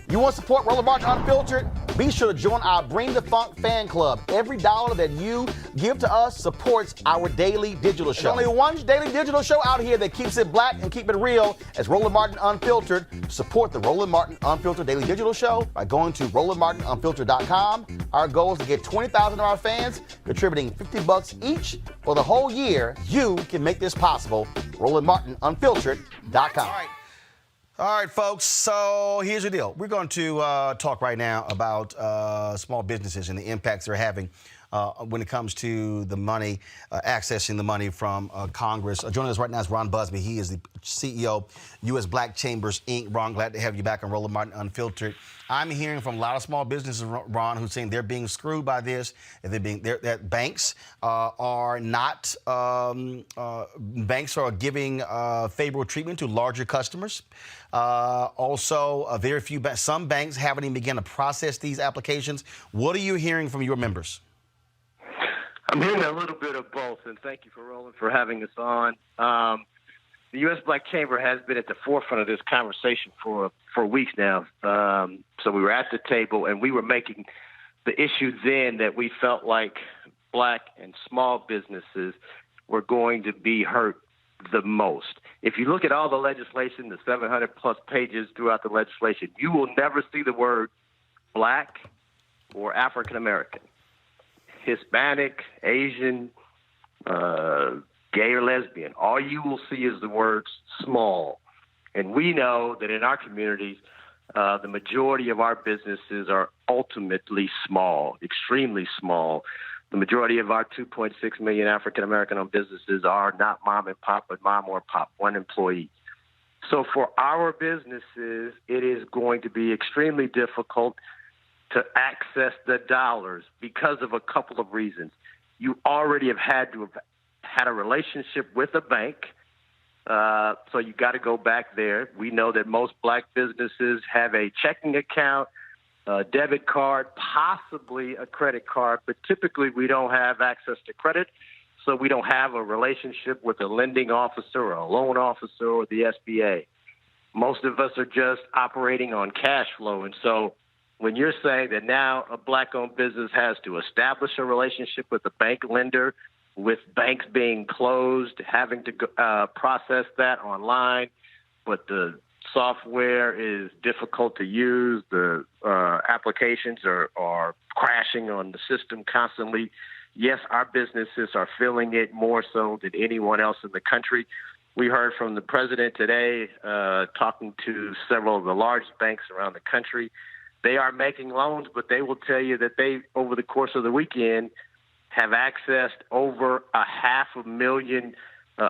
You want to support Roland Martin Unfiltered? Be sure to join our Bring the Funk fan club. Every dollar that you give to us supports our daily digital show. There's only one daily digital show out here that keeps it black and keep it real as Roland Martin Unfiltered. Support the Roland Martin Unfiltered daily digital show by going to RolandMartinUnfiltered.com. Our goal is to get 20,000 of our fans contributing $50 each for the whole year. You can make this possible. RolandMartinUnfiltered.com. All right, folks, so here's the deal. We're going to talk right now about small businesses and the impacts they're having when it comes to the money, accessing the money from Congress. Joining us right now is Ron Busby. He is the CEO, U.S. Black Chambers, Inc. Ron, glad to have you back on Roland Martin Unfiltered. I'm hearing from a lot of small businesses, Ron, who's saying they're being screwed by this, and that banks are not, banks are giving favorable treatment to larger customers. Also, very few, some banks haven't even begun to process these applications. What are you hearing from your members? I'm hearing a little bit of both, and thank you for Roland for having us on. The U.S. Black Chamber has been at the forefront of this conversation for weeks now. So we were at the table, and we were making the issue then that we felt like black and small businesses were going to be hurt the most. If you look at all the legislation, the 700-plus pages throughout the legislation, you will never see the word black or African-American. Hispanic, Asian, gay or lesbian. All you will see is the words small. And we know that in our communities, the majority of our businesses are ultimately small, extremely small. The majority of our 2.6 million African-American-owned businesses are not mom and pop, but mom or pop, one employee. So for our businesses, it is going to be extremely difficult to access the dollars because of a couple of reasons. You already have had a relationship with a bank, so you got to go back there. We know that most black businesses have a checking account, a debit card, possibly a credit card, but typically we don't have access to credit, so we don't have a relationship with a lending officer or a loan officer or the SBA. Most of us are just operating on cash flow, and so when you're saying that now a black-owned business has to establish a relationship with a bank lender, with banks being closed, having to process that online, but the software is difficult to use, the applications are crashing on the system constantly. Yes, our businesses are feeling it more so than anyone else in the country. We heard from the president today talking to several of the largest banks around the country. They are making loans, but they will tell you that they, over the course of the weekend, have accessed over 500,000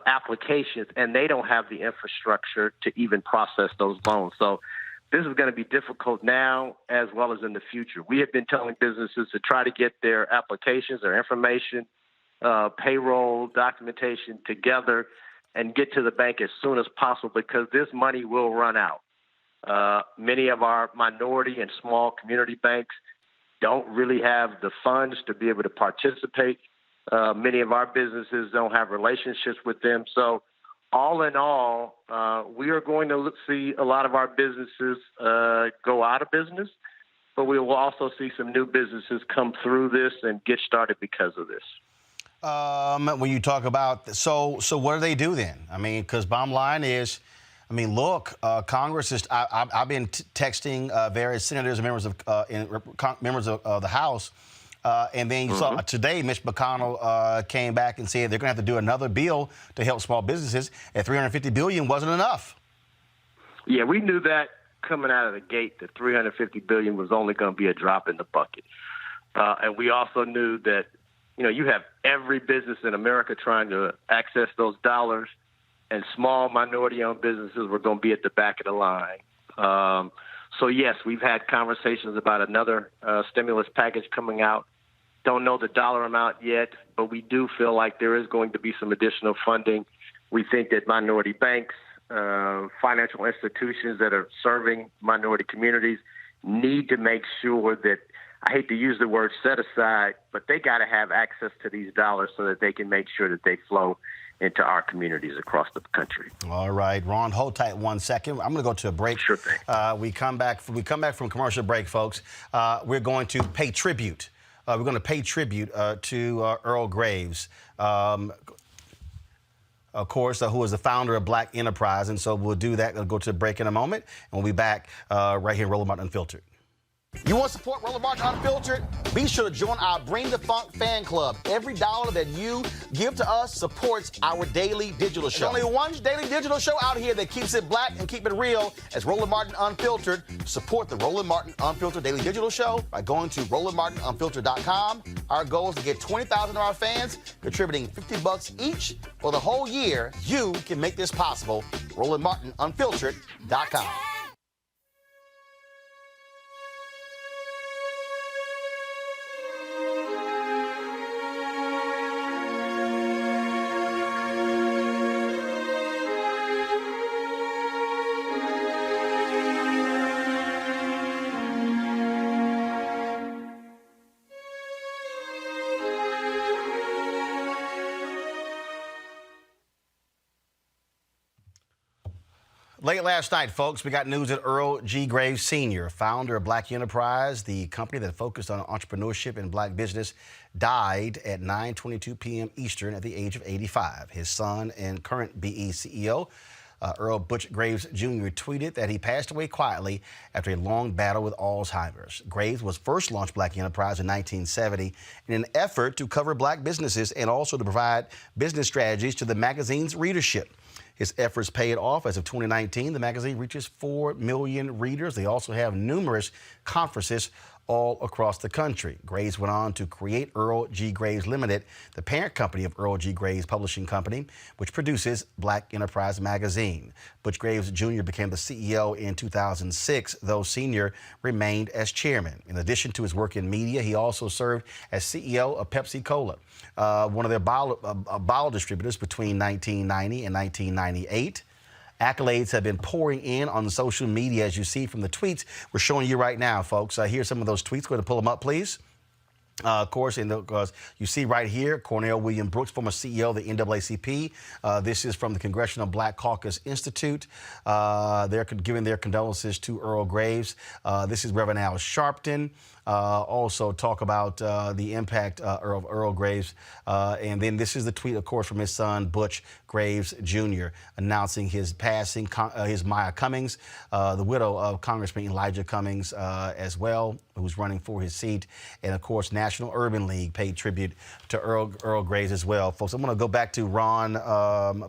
applications, and they don't have the infrastructure to even process those loans. So this is going to be difficult now as well as in the future. We have been telling businesses to try to get their applications, their information, payroll, documentation together and get to the bank as soon as possible because this money will run out. Many of our minority and small community banks don't really have the funds to be able to participate. Many of our businesses don't have relationships with them. So all in all, we are going to see a lot of our businesses go out of business, but we will also see some new businesses come through this and get started because of this. When you talk about, so what do they do then? I mean, because bottom line is, I mean, look, Congress is. I've been texting various senators and members of the House, and then you saw today, Mitch McConnell came back and said they're going to have to do another bill to help small businesses. At $350 billion wasn't enough. Yeah, we knew that coming out of the gate that $350 billion was only going to be a drop in the bucket, and we also knew that you have every business in America trying to access those dollars. And small minority-owned businesses were going to be at the back of the line. So, yes, we've had conversations about another stimulus package coming out. Don't know the dollar amount yet, but we do feel like there is going to be some additional funding. We think that minority banks, financial institutions that are serving minority communities need to make sure that, I hate to use the word set aside, but they got to have access to these dollars so that they can make sure that they flow into our communities across the country. All right, Ron, hold tight 1 second. I'm going to go to a break. Sure thing. We come back from commercial break, folks. We're going to pay tribute. We're going to pay tribute to Earl Graves, of course, who is the founder of Black Enterprise. And so we'll do that. We'll go to a break in a moment, and we'll be back right here, Roland Martin Unfiltered. You want to support Roland Martin Unfiltered? Be sure to join our Bring the Funk fan club. Every dollar that you give to us supports our daily digital show. There's only one daily digital show out here that keeps it black and keep it real as Roland Martin Unfiltered. Support the Roland Martin Unfiltered daily digital show by going to RolandMartinUnfiltered.com. Our goal is to get 20,000 of our fans contributing $50 each for the whole year. You can make this possible. RolandMartinUnfiltered.com. Late last night, folks, we got news that Earl G Graves Sr., founder of Black Enterprise, the company that focused on entrepreneurship and black business, died at 9:22 p.m. Eastern at the age of 85. His son and current BE CEO, Earl Butch Graves Jr., tweeted that he passed away quietly after a long battle with Alzheimer's. Graves was first launched Black Enterprise in 1970 in an effort to cover black businesses and also to provide business strategies to the magazine's readership. His efforts paid off. As of 2019, the magazine reaches 4 million readers. They also have numerous conferences all across the country. Graves went on to create Earl G. Graves Limited, the parent company of Earl G. Graves Publishing Company, which produces Black Enterprise magazine. Butch Graves Jr. became the CEO in 2006, though Sr. remained as chairman. In addition to his work in media, he also served as CEO of Pepsi Cola, one of their bottle distributors between 1990 and 1998. Accolades have been pouring in on social media, as you see from the tweets we're showing you right now, folks. Here's some of those tweets. Go ahead and pull them up, please. Of course, you see right here, Cornell William Brooks, former CEO of the NAACP. This is from the Congressional Black Caucus Institute. They're giving their condolences to Earl Graves. This is Reverend Al Sharpton. Also talk about the impact of Earl Graves. And then this is the tweet, of course, from his son, Butch Graves Jr., announcing his passing, his Maya Cummings, the widow of Congressman Elijah Cummings as well, who's running for his seat. And, of course, National Urban League paid tribute to Earl Graves as well. Folks, I'm going to go back to Ron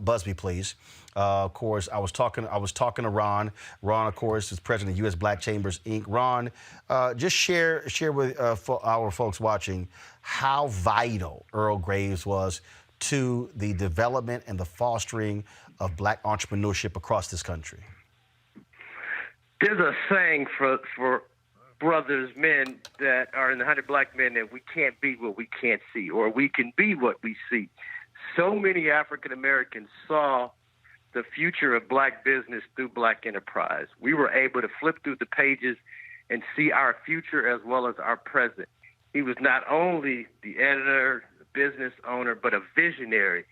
Busby, please. Of course, I was talking to Ron. Ron, of course, is president of U.S. Black Chambers, Inc. Ron, just share with our folks watching how vital Earl Graves was to the development and the fostering of black entrepreneurship across this country. There's a saying for brothers, men that are in the 100 Black Men, that we can't be what we can't see, or we can be what we see. So many African Americans saw the future of black business through Black Enterprise. We were able to flip through the pages and see our future as well as our present. He was not only the editor, the business owner, but a visionary,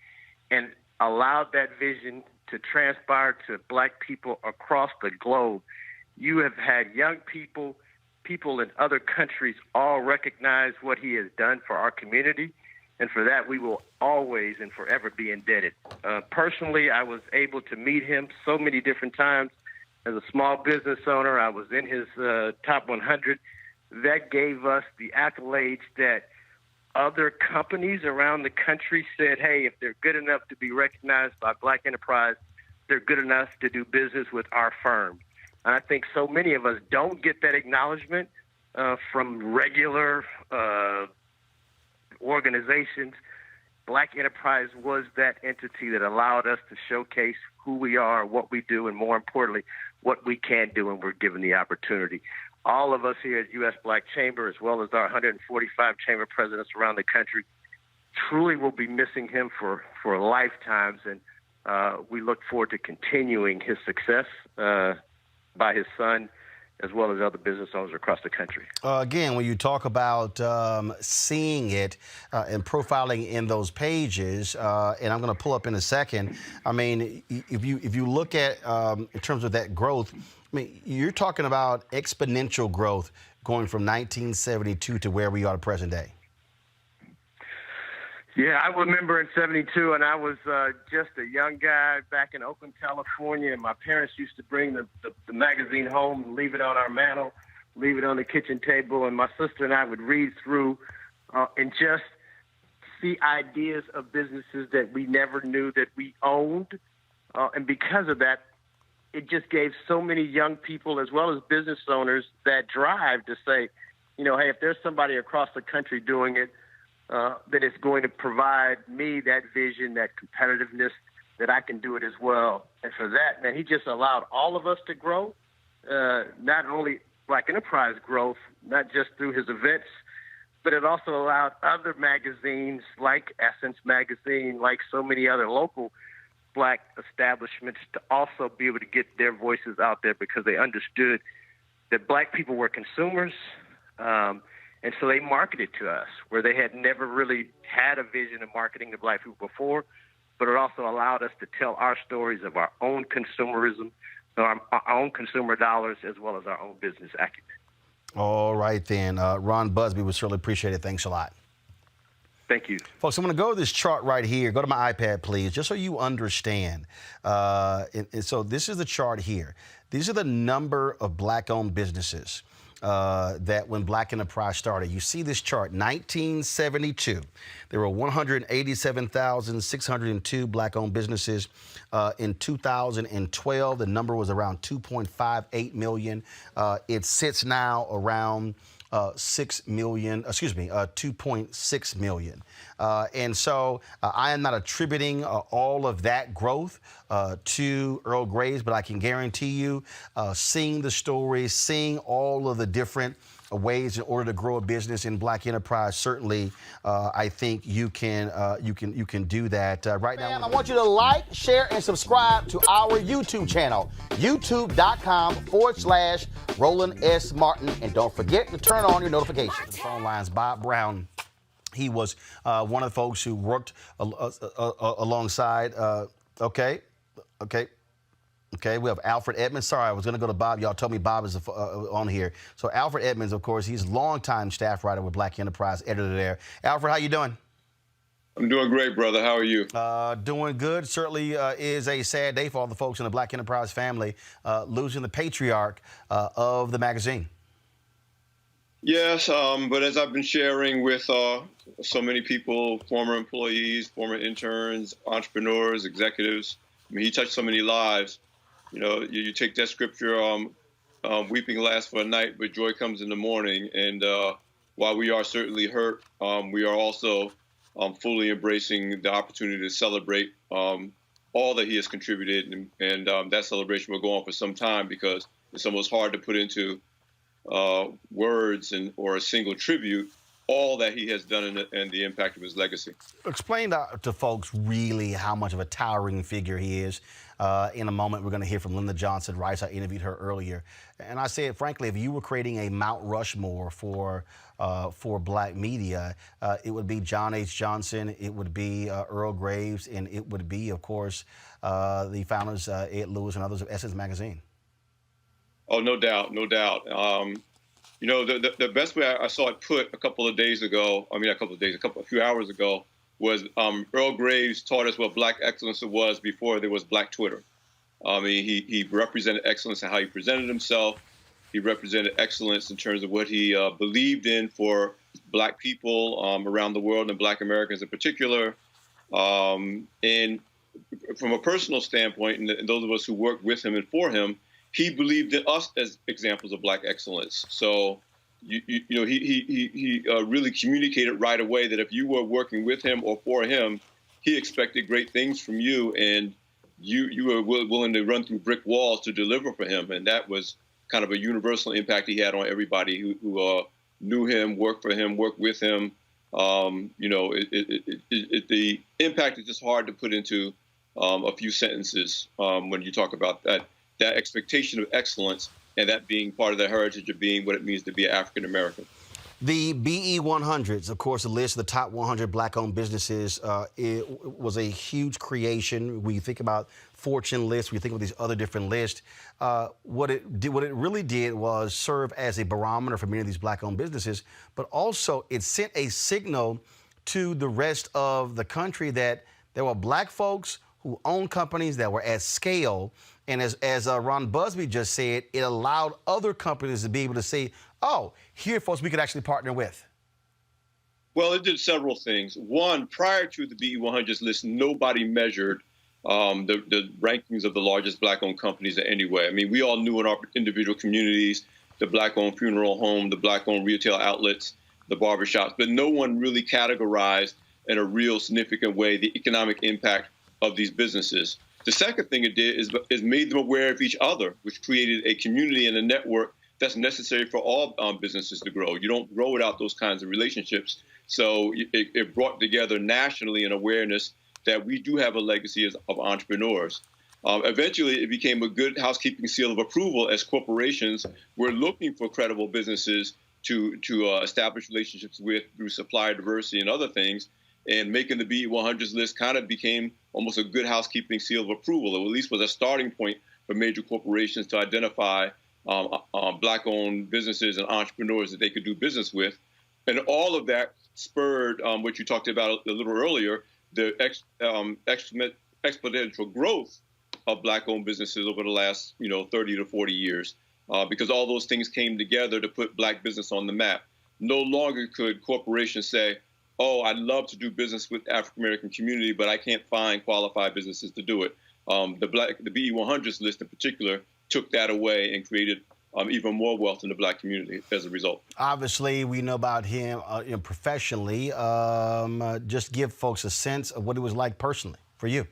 and allowed that vision to transpire to black people across the globe. You have had young people in other countries all recognize what he has done for our community. And for that, we will always and forever be indebted. Personally, I was able to meet him so many different times. As a small business owner, I was in his top 100. That gave us the accolades that other companies around the country said, hey, if they're good enough to be recognized by Black Enterprise, they're good enough to do business with our firm. And I think so many of us don't get that acknowledgement from regular organizations. Black Enterprise was that entity that allowed us to showcase who we are, what we do, and more importantly, what we can do when we're given the opportunity. All of us here at U.S. Black Chamber, as well as our 145 chamber presidents around the country, truly will be missing him for lifetimes, and we look forward to continuing his success by his son as well as other business owners across the country. Again, when you talk about seeing it and profiling in those pages, and I'm going to pull up in a second. I mean, if you look at in terms of that growth, I mean, you're talking about exponential growth going from 1972 to where we are present day. Yeah, I remember in '72, and I was just a young guy back in Oakland, California, and my parents used to bring the magazine home and leave it on our mantle, leave it on the kitchen table, and my sister and I would read through and just see ideas of businesses that we never knew that we owned. And because of that, it just gave so many young people as well as business owners that drive to say, you know, hey, if there's somebody across the country doing it, that it's going to provide me that vision, that competitiveness, that I can do it as well. And for that, man, he just allowed all of us to grow, not only Black Enterprise growth, not just through his events, but it also allowed other magazines like Essence Magazine, like so many other local Black establishments to also be able to get their voices out there because they understood that Black people were consumers. And so they marketed to us where they had never really had a vision of marketing to Black people before, but it also allowed us to tell our stories of our own consumerism, our own consumer dollars, as well as our own business acumen. All right, then. Ron Busby, we certainly appreciate it. Thanks a lot. Thank you. Folks, I'm going to go to this chart right here. Go to my iPad, please, just so you understand. And so this is the chart here. These are the number of Black-owned businesses that when Black Enterprise started. You see this chart, 1972. There were 187,602 Black-owned businesses. In 2012, the number was around 2.58 million. It sits now around 6 million, 2.6 million. And so I am not attributing all of that growth to Earl Graves, but I can guarantee you, seeing the stories, seeing all of the different ways in order to grow a business in Black Enterprise, certainly I think you can do that right now. I want you to like, share, and subscribe to our YouTube channel, youtube.com/Roland S. Martin. And don't forget to turn on your notifications. The phone lines, Bob Brown. He was one of the folks who worked alongside. Okay, we have Alfred Edmonds. Sorry, I was going to go to Bob. Y'all told me Bob is on here. So Alfred Edmonds, of course, he's a longtime staff writer with Black Enterprise, editor there. Alfred, how you doing? I'm doing great, brother. How are you? Doing good. Certainly is a sad day for all the folks in the Black Enterprise family, losing the patriarch of the magazine. Yes, but as I've been sharing with so many people, former employees, former interns, entrepreneurs, executives, I mean, he touched so many lives. You know, you take that scripture, weeping lasts for a night, but joy comes in the morning. And while we are certainly hurt, we are also fully embracing the opportunity to celebrate all that he has contributed. And that celebration will go on for some time because it's almost hard to put into words or a single tribute all that he has done and the impact of his legacy. Explain to folks really how much of a towering figure he is. In a moment, we're going to hear from Lyndon Johnson Rice. I interviewed her earlier. And I said, frankly, if you were creating a Mount Rushmore for Black media, it would be John H. Johnson, it would be Earl Graves, and it would be, of course, the founders, Ed Lewis and others of Essence Magazine. Oh, no doubt, no doubt. You know, the best way I saw it put a few hours ago was Earl Graves taught us what Black excellence was before there was Black Twitter. I mean, he represented excellence in how he presented himself. He represented excellence in terms of what he believed in for Black people around the world and Black Americans in particular. And from a personal standpoint, and those of us who worked with him and for him, he believed in us as examples of Black excellence. So, he really communicated right away that if you were working with him or for him, he expected great things from you, and you were willing to run through brick walls to deliver for him. And that was kind of a universal impact he had on everybody who knew him, worked for him, worked with him. The impact is just hard to put into a few sentences when you talk about that expectation of excellence and that being part of the heritage of being what it means to be an African American. The BE 100s, of course, the list of the top 100 black-owned businesses, it was a huge creation. When you think about Fortune lists, when you think of these other different lists, what it really did was serve as a barometer for many of these black-owned businesses, but also it sent a signal to the rest of the country that there were black folks who owned companies that were at scale. And as Ron Busby just said, it allowed other companies to be able to say, oh, here, folks, we could actually partner with. Well, it did several things. One, prior to the BE 100s list, nobody measured the rankings of the largest black-owned companies in any way. I mean, we all knew in our individual communities, the black-owned funeral home, the black-owned retail outlets, the barbershops, but no one really categorized in a real significant way the economic impact of these businesses. The second thing it did is made them aware of each other, which created a community and a network that's necessary for all businesses to grow. You don't grow without those kinds of relationships. So it brought together nationally an awareness that we do have a legacy of entrepreneurs. Eventually, it became a good housekeeping seal of approval as corporations were looking for credible businesses to establish relationships with through supplier diversity and other things. And making the BE 100s list kind of became almost a good housekeeping seal of approval, or at least was a starting point for major corporations to identify black-owned businesses and entrepreneurs that they could do business with. And all of that spurred what you talked about a little earlier, the exponential growth of black-owned businesses over the last 30 to 40 years, because all those things came together to put black business on the map. No longer could corporations say, oh, I'd love to do business with the African-American community, but I can't find qualified businesses to do it. The BE 100s list in particular took that away and created even more wealth in the black community as a result. Obviously, we know about him professionally. Just give folks a sense of what it was like personally for you.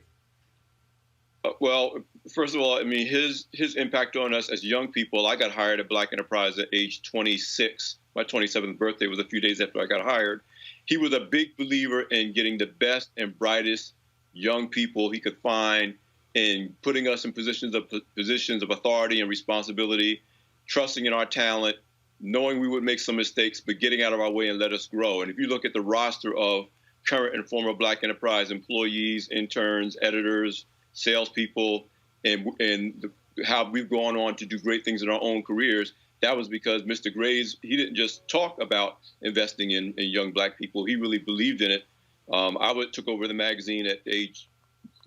Well, first of all, I mean, his impact on us as young people, I got hired at Black Enterprise at age 26. My 27th birthday was a few days after I got hired. He was a big believer in getting the best and brightest young people he could find and putting us in positions of authority and responsibility, trusting in our talent, knowing we would make some mistakes, but getting out of our way and let us grow. And if you look at the roster of current and former Black Enterprise employees, interns, editors, salespeople, and how we've gone on to do great things in our own careers, that was because Mr. Graves, he didn't just talk about investing in young black people. He really believed in it. I took over the magazine at age,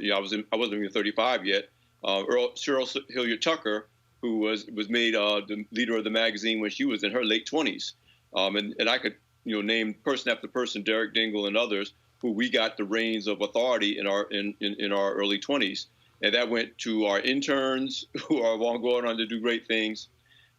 I wasn't even 35 yet. Cheryl Hilliard Tucker, who was made the leader of the magazine when she was in her late 20s. And I could name person after person, Derek Dingle and others, who we got the reins of authority in our early 20s. And that went to our interns who are going on to do great things.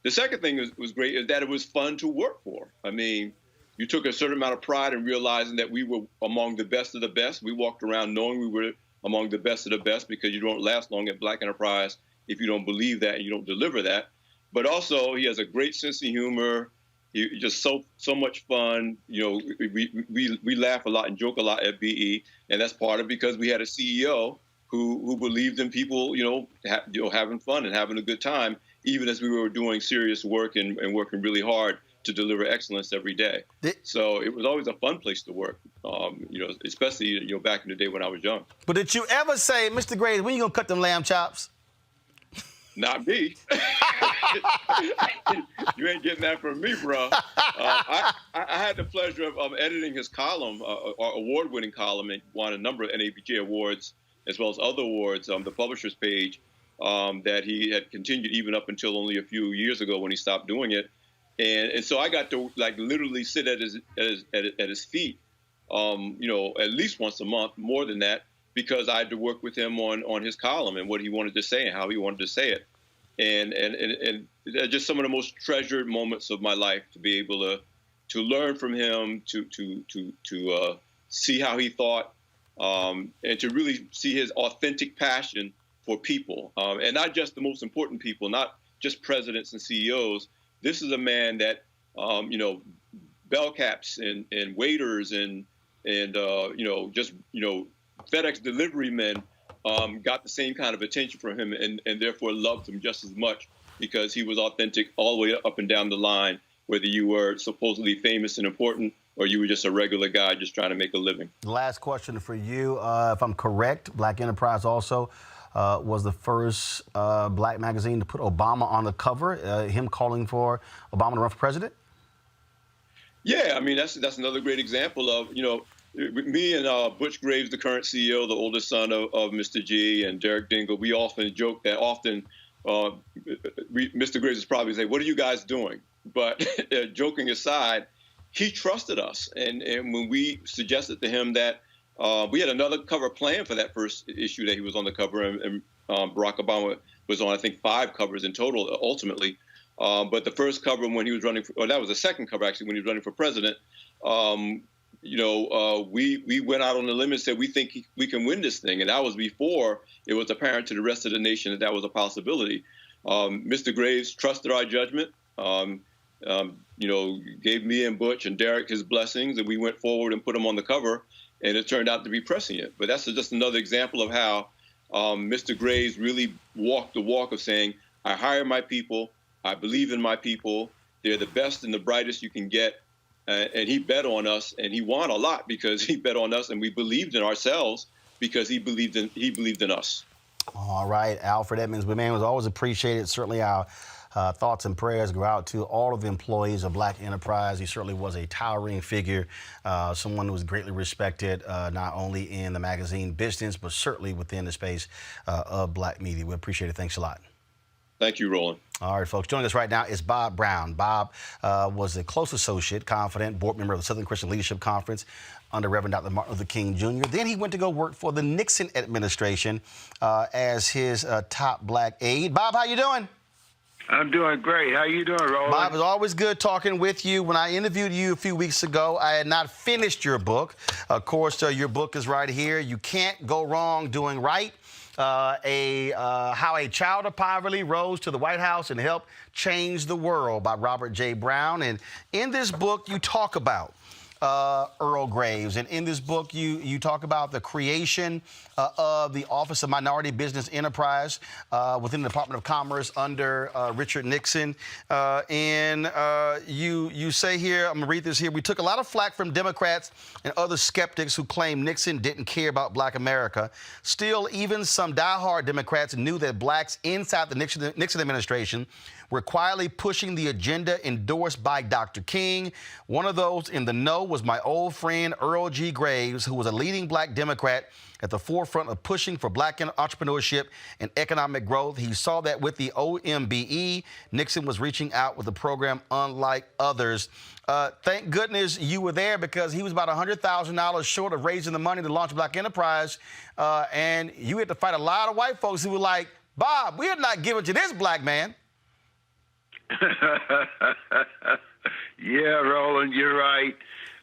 The second thing was great is that it was fun to work for. I mean, you took a certain amount of pride in realizing that we were among the best of the best. We walked around knowing we were among the best of the best, because you don't last long at Black Enterprise if you don't believe that and you don't deliver that. But also, he has a great sense of humor. He just so much fun. We laugh a lot and joke a lot at BE, and that's part of it because we had a CEO who believed in people, having fun and having a good time, even as we were doing serious work and working really hard to deliver excellence every day. So it was always a fun place to work, especially back in the day when I was young. But did you ever say, Mr. Graves, when you gonna cut them lamb chops? Not me. You ain't getting that from me, bro. I had the pleasure of editing his column, our award-winning column, and won a number of NABJ awards, as well as other awards, the publisher's page, that he had continued even up until only a few years ago when he stopped doing it. And so I got to literally sit at his feet, at least once a month, more than that, because I had to work with him on his column and what he wanted to say and how he wanted to say it. And just some of the most treasured moments of my life, to be able to learn from him, to see how he thought, and to really see his authentic passion for people, and not just the most important people, not just presidents and CEOs. This is a man that, bell caps and waiters and FedEx delivery men got the same kind of attention from him and therefore loved him just as much, because he was authentic all the way up and down the line, whether you were supposedly famous and important or you were just a regular guy just trying to make a living. Last question for you. If I'm correct, Black Enterprise also was the first black magazine to put Obama on the cover, him calling for Obama to run for president? Yeah, I mean, that's another great example of, me and Butch Graves, the current CEO, the oldest son of Mr. G, and Derek Dingle, we often joke that Mr. Graves is probably say, "What are you guys doing?" But joking aside, he trusted us. And when we suggested to him that we had another cover planned for that first issue that he was on the cover, and Barack Obama was on, I think, 5 covers in total, ultimately. But the first cover when he was running, that was the second cover, actually, when he was running for president, we went out on the limb and said, we think we can win this thing. And that was before it was apparent to the rest of the nation that that was a possibility. Mr. Graves trusted our judgment, gave me and Butch and Derek his blessings, and we went forward and put him on the cover, and it turned out to be prescient. But that's just another example of how Mr. Graves really walked the walk of saying, I hire my people, I believe in my people, they're the best and the brightest you can get. And he bet on us, and he won a lot because he bet on us, and we believed in ourselves because he believed in us. All right, Alfred Edmonds, man, was always appreciated. Certainly our thoughts and prayers go out to all of the employees of Black Enterprise. He certainly was a towering figure, someone who was greatly respected, not only in the magazine business, but certainly within the space of Black media. We appreciate it. Thanks a lot. Thank you, Roland. All right, folks. Joining us right now is Bob Brown. Bob was a close associate, confidant, board member of the Southern Christian Leadership Conference under Reverend Dr. Martin Luther King Jr. Then he went to go work for the Nixon administration as his top black aide. Bob, how you doing? I'm doing great. How you doing, Roland? Bob, it's always good talking with you. When I interviewed you a few weeks ago, I had not finished your book. Of course, your book is right here. You Can't Go Wrong Doing Right. How a Child of Poverty Rose to the White House and Helped Change the World by Robert J. Brown. And in this book, you talk about Earl Graves. And in this book, you talk about the creation of the Office of Minority Business Enterprise within the Department of Commerce under Richard Nixon. You say here, I'm going to read this here, we took a lot of flack from Democrats and other skeptics who claimed Nixon didn't care about Black America. Still, even some diehard Democrats knew that blacks inside the Nixon administration were quietly pushing the agenda endorsed by Dr. King. One of those in the know was my old friend Earl G. Graves, who was a leading black Democrat at the forefront of pushing for black entrepreneurship and economic growth. He saw that with the OMBE, Nixon was reaching out with a program unlike others. Thank goodness you were there, because he was about $100,000 short of raising the money to launch Black Enterprise. And you had to fight a lot of white folks who were like, Bob, we are not giving to this black man. Yeah, Roland, you're right.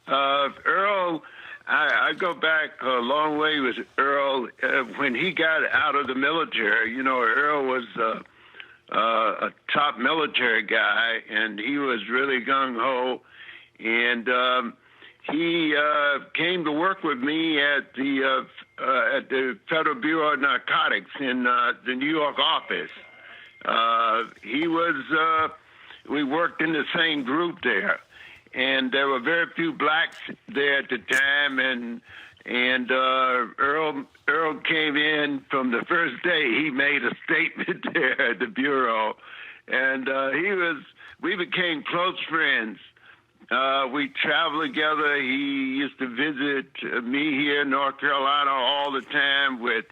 Earl, I go back a long way with Earl. When he got out of the military, Earl was a top military guy, and he was really gung-ho. And he came to work with me at the Federal Bureau of Narcotics in the New York office. We worked in the same group there, and there were very few blacks there at the time, and Earl came in from the first day. He made a statement there at the Bureau, and we became close friends. We traveled together. He used to visit me here in North Carolina all the time with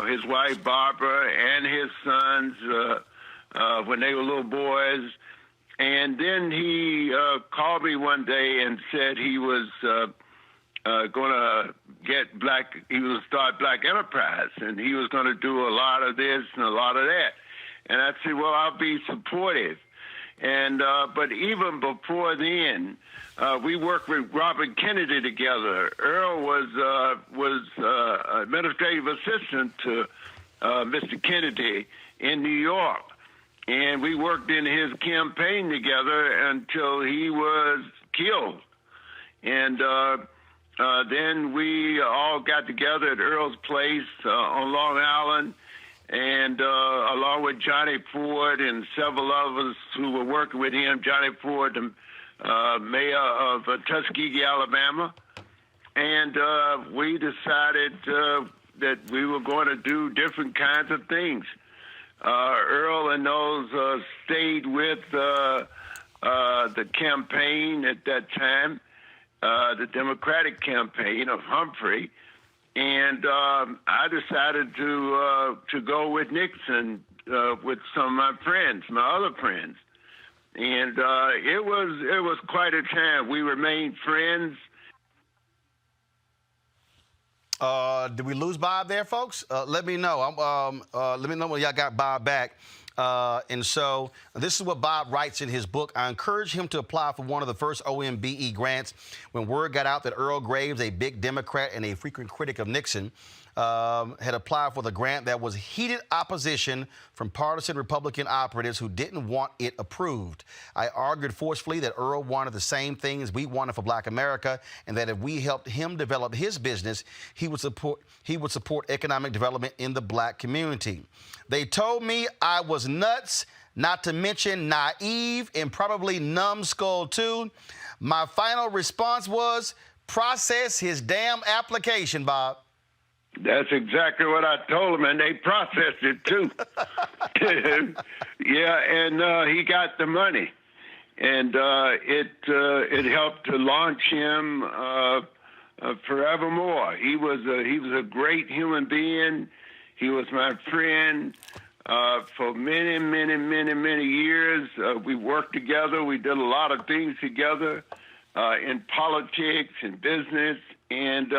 his wife Barbara and his sons when they were little boys. And then he called me one day and said he was going to he was start Black Enterprise, and he was going to do a lot of this and a lot of that. And I said, well, I'll be supportive. And but even before then, we worked with Robert Kennedy together. Earl was administrative assistant to Mr. Kennedy in New York, and we worked in his campaign together until he was killed. And then we all got together at Earl's place on Long Island, and along with Johnny Ford and several others who were working with him. Johnny Ford, the mayor of Tuskegee, Alabama, and we decided that we were going to do different kinds of things. Earl and those stayed with the campaign at that time, the Democratic campaign of Humphrey, and I decided to go with Nixon with some of my friends, my other friends, and it was quite a time. We remained friends. Did we lose Bob there, folks? Let me know. Let me know when y'all got Bob back. And so this is what Bob writes in his book. I encouraged him to apply for one of the first OMBE grants when word got out that Earl Graves, a big Democrat and a frequent critic of Nixon, had applied for the grant. That was heated opposition from partisan Republican operatives who didn't want it approved. I argued forcefully that Earl wanted the same things we wanted for Black America, and that if we helped him develop his business, he would support economic development in the Black community. They told me I was nuts, not to mention naive and probably numbskull too. My final response was, process his damn application, Bob. That's exactly what I told him, and they processed it too. Yeah, and he got the money, and it helped to launch him forevermore. He was a great human being. He was my friend for many, many, many, many years. We worked together. We did a lot of things together in politics and business, and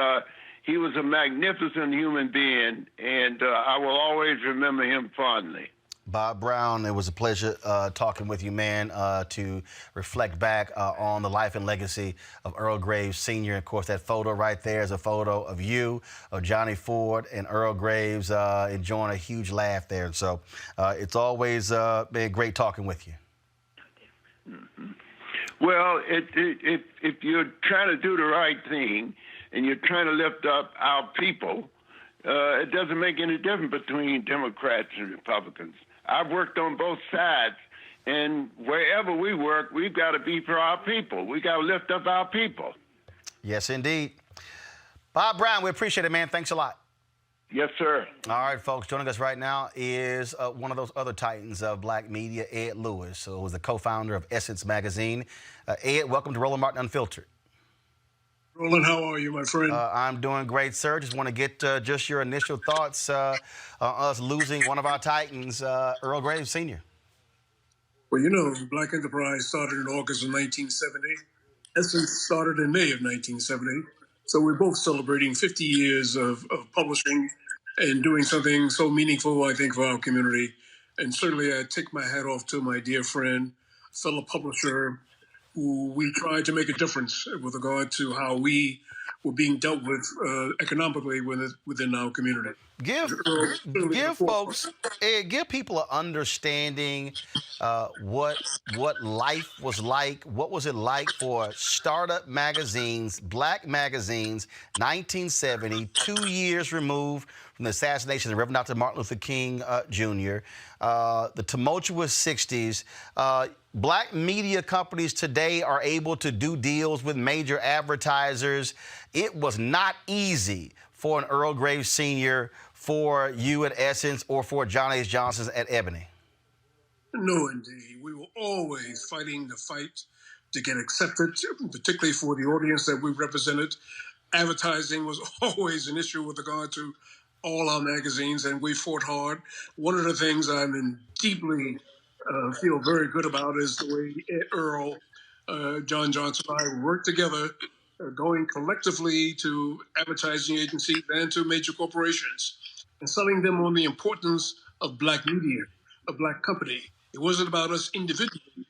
he was a magnificent human being, and I will always remember him fondly. Bob Brown, it was a pleasure talking with you, man, to reflect back on the life and legacy of Earl Graves Sr. Of course, that photo right there is a photo of you, of Johnny Ford, and Earl Graves enjoying a huge laugh there. And so it's always been great talking with you. Mm-hmm. Well, if you're trying to do the right thing and you're trying to lift up our people, it doesn't make any difference between Democrats and Republicans. I've worked on both sides, and wherever we work, we've got to be for our people. We got to lift up our people. Yes, indeed. Bob Brown, we appreciate it, man. Thanks a lot. Yes, sir. All right, folks, joining us right now is one of those other titans of Black media, Ed Lewis, who was the co-founder of Essence Magazine. Ed, welcome to Roland Martin Unfiltered. Roland, how are you, my friend? I'm doing great, sir. Just want to get just your initial thoughts on us losing one of our titans, Earl Graves Sr. Well, you know, Black Enterprise started in August of 1970. Essence started in May of 1970. So we're both celebrating 50 years of publishing and doing something so meaningful, I think, for our community. And certainly I take my hat off to my dear friend, fellow publisher, who we tried to make a difference with regard to how we were being dealt with economically within our community. Give folks, Ed, give people an understanding what life was like. What was it like for startup magazines, Black magazines, 1970, 2 years removed from the assassination of Reverend Dr. Martin Luther King Jr., the tumultuous 60s. Black media companies today are able to do deals with major advertisers. It was not easy for an Earl Graves Sr., for you at Essence, or for John H. Johnson's at Ebony. No, indeed. We were always fighting the fight to get accepted, particularly for the audience that we represented. Advertising was always an issue with regard to all our magazines, and we fought hard. One of the things I'm deeply feel very good about is the way Earl, John Johnson and I worked together, going collectively to advertising agencies and to major corporations, and selling them on the importance of Black media, a Black company. It wasn't about us individually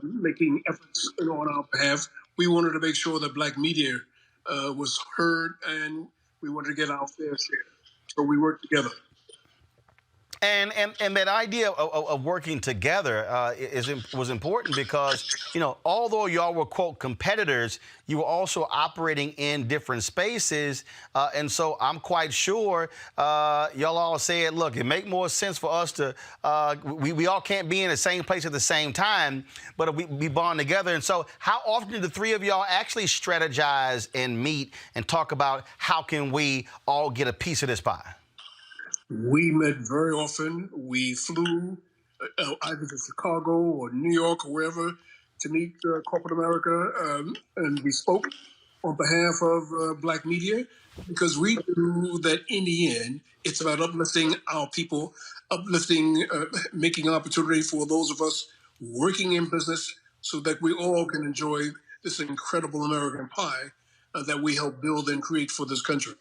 making efforts on our behalf. We wanted to make sure that Black media was heard, and we wanted to get our fair share. So we worked together. And that idea of working together was important because, although y'all were, quote, competitors, you were also operating in different spaces. And so I'm quite sure y'all all said, look, it make more sense for us to, we all can't be in the same place at the same time, but we bond together. And so how often do the three of y'all actually strategize and meet and talk about how can we all get a piece of this pie? We met very often. We flew either to Chicago or New York or wherever to meet corporate America, and we spoke on behalf of Black media because we knew that in the end, it's about uplifting our people, making opportunity for those of us working in business so that we all can enjoy this incredible American pie that we help build and create for this country.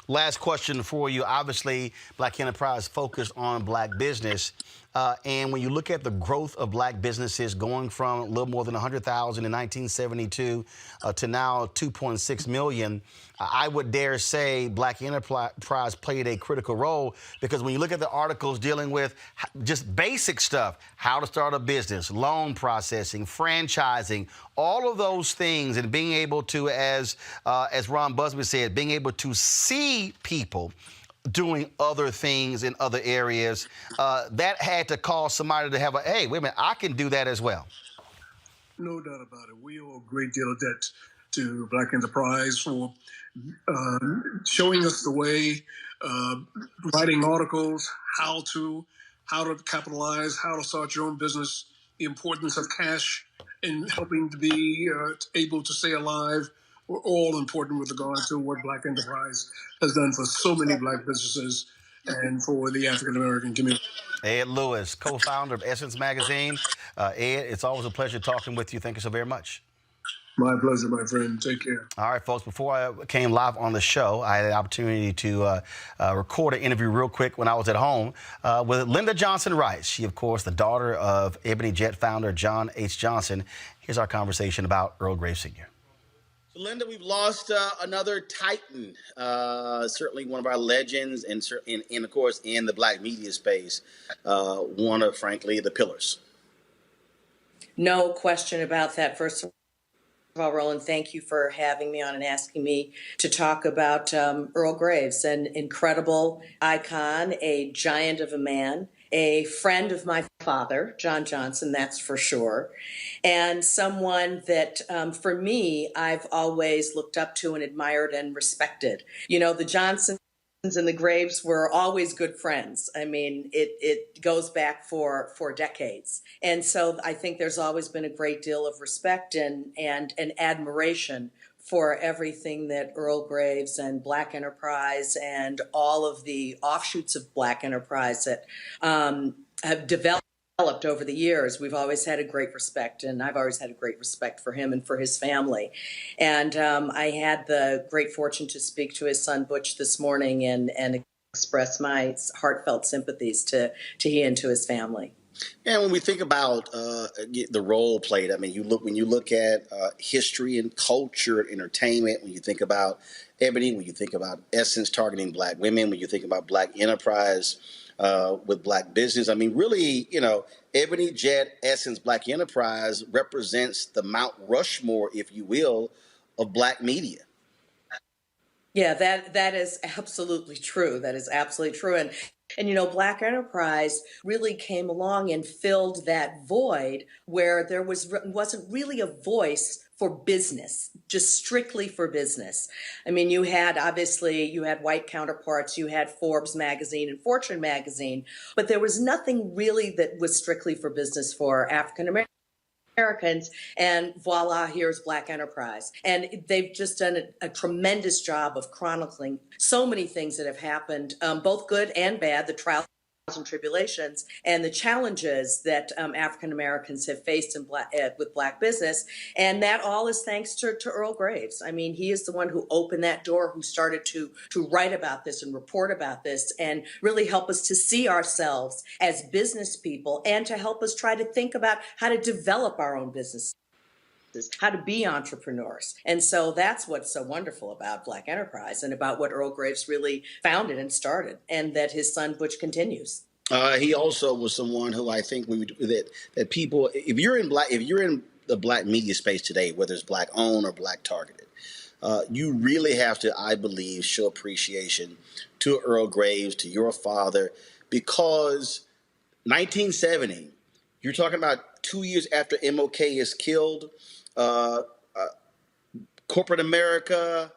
Last question for you. Obviously, Black Enterprise focused on Black business. And when you look at the growth of Black businesses going from a little more than 100,000 in 1972 to now 2.6 million, I would dare say Black Enterprise played a critical role because when you look at the articles dealing with just basic stuff, how to start a business, loan processing, franchising, all of those things, and being able to, as Ron Busby said, being able to see people doing other things in other areas, that had to cause somebody to have hey, wait a minute, I can do that as well. No doubt about it. We owe a great deal of debt to Black Enterprise for showing us the way, writing articles, how to capitalize, how to start your own business, the importance of cash, and helping to be able to stay alive were all important with regard to what Black Enterprise has done for so many Black businesses and for the African American community. Ed Lewis, co-founder of Essence Magazine. Ed, it's always a pleasure talking with you. Thank you so very much. My pleasure, my friend. Take care. All right, folks, before I came live on the show, I had the opportunity to record an interview real quick when I was at home with Linda Johnson Rice. She, of course, the daughter of Ebony Jet founder John H. Johnson. Here's our conversation about Earl Graves Sr. So, Linda, we've lost another titan, certainly one of our legends, and of course, in the Black media space, one of, frankly, the pillars. No question about that. First of all, Roland, thank you for having me on and asking me to talk about Earl Graves, an incredible icon, a giant of a man, a friend of my father, John Johnson, that's for sure, and someone that, for me, I've always looked up to and admired and respected. You know, the Johnsons and the Graves were always good friends. I mean, it goes back for decades. And so I think there's always been a great deal of respect and admiration for everything that Earl Graves and Black Enterprise and all of the offshoots of Black Enterprise that have developed over the years. We've always had a great respect, and I've always had a great respect for him and for his family. And I had the great fortune to speak to his son Butch this morning and express my heartfelt sympathies to he and to his family. And when we think about the role played, I mean, when you look at history and culture and entertainment, when you think about Ebony, when you think about Essence targeting Black women, when you think about Black Enterprise with Black business, I mean, really, you know, Ebony, Jet, Essence, Black Enterprise represents the Mount Rushmore, if you will, of Black media. Yeah, that is absolutely true. That is absolutely true. And you know, Black Enterprise really came along and filled that void where there wasn't really a voice for business, just strictly for business. I mean, you had white counterparts, you had Forbes magazine and Fortune magazine, but there was nothing really that was strictly for business for African Americans, and voila, here's Black Enterprise. And they've just done a tremendous job of chronicling so many things that have happened, both good and bad, the trials and tribulations, and the challenges that African Americans have faced with Black business. And that all is thanks to Earl Graves. I mean, he is the one who opened that door, who started to write about this and report about this and really help us to see ourselves as business people and to help us try to think about how to develop our own business, how to be entrepreneurs. And so that's what's so wonderful about Black Enterprise and about what Earl Graves really founded and started, and that his son Butch continues. He also was someone who I think that people, if you're in the black media space today, whether it's black owned or black targeted, you really have to, I believe, show appreciation to Earl Graves, to your father, because 1970, you're talking about 2 years after MLK is killed. Uh, Corporate America,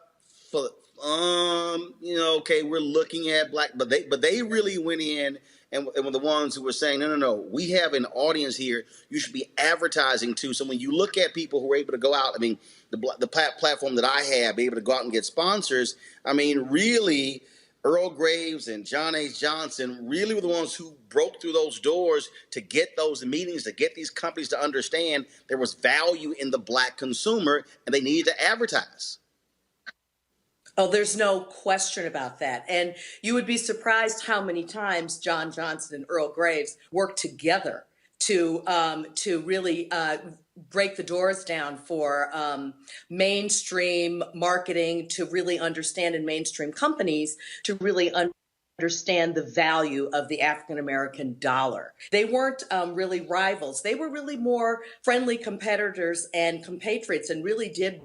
okay, we're looking at black, but they really went in and were the ones who were saying, no, we have an audience here. You should be advertising to. So when you look at people who are able to go out, I mean, the platform that I have, be able to go out and get sponsors. I mean, really, Earl Graves and John H. Johnson really were the ones who broke through those doors to get those meetings, to get these companies to understand there was value in the black consumer and they needed to advertise. Oh, there's no question about that. And you would be surprised how many times John Johnson and Earl Graves worked together to really break the doors down for mainstream marketing, to really understand, in mainstream companies to really understand the value of the African-American dollar. They weren't really rivals. They were really more friendly competitors and compatriots, and really did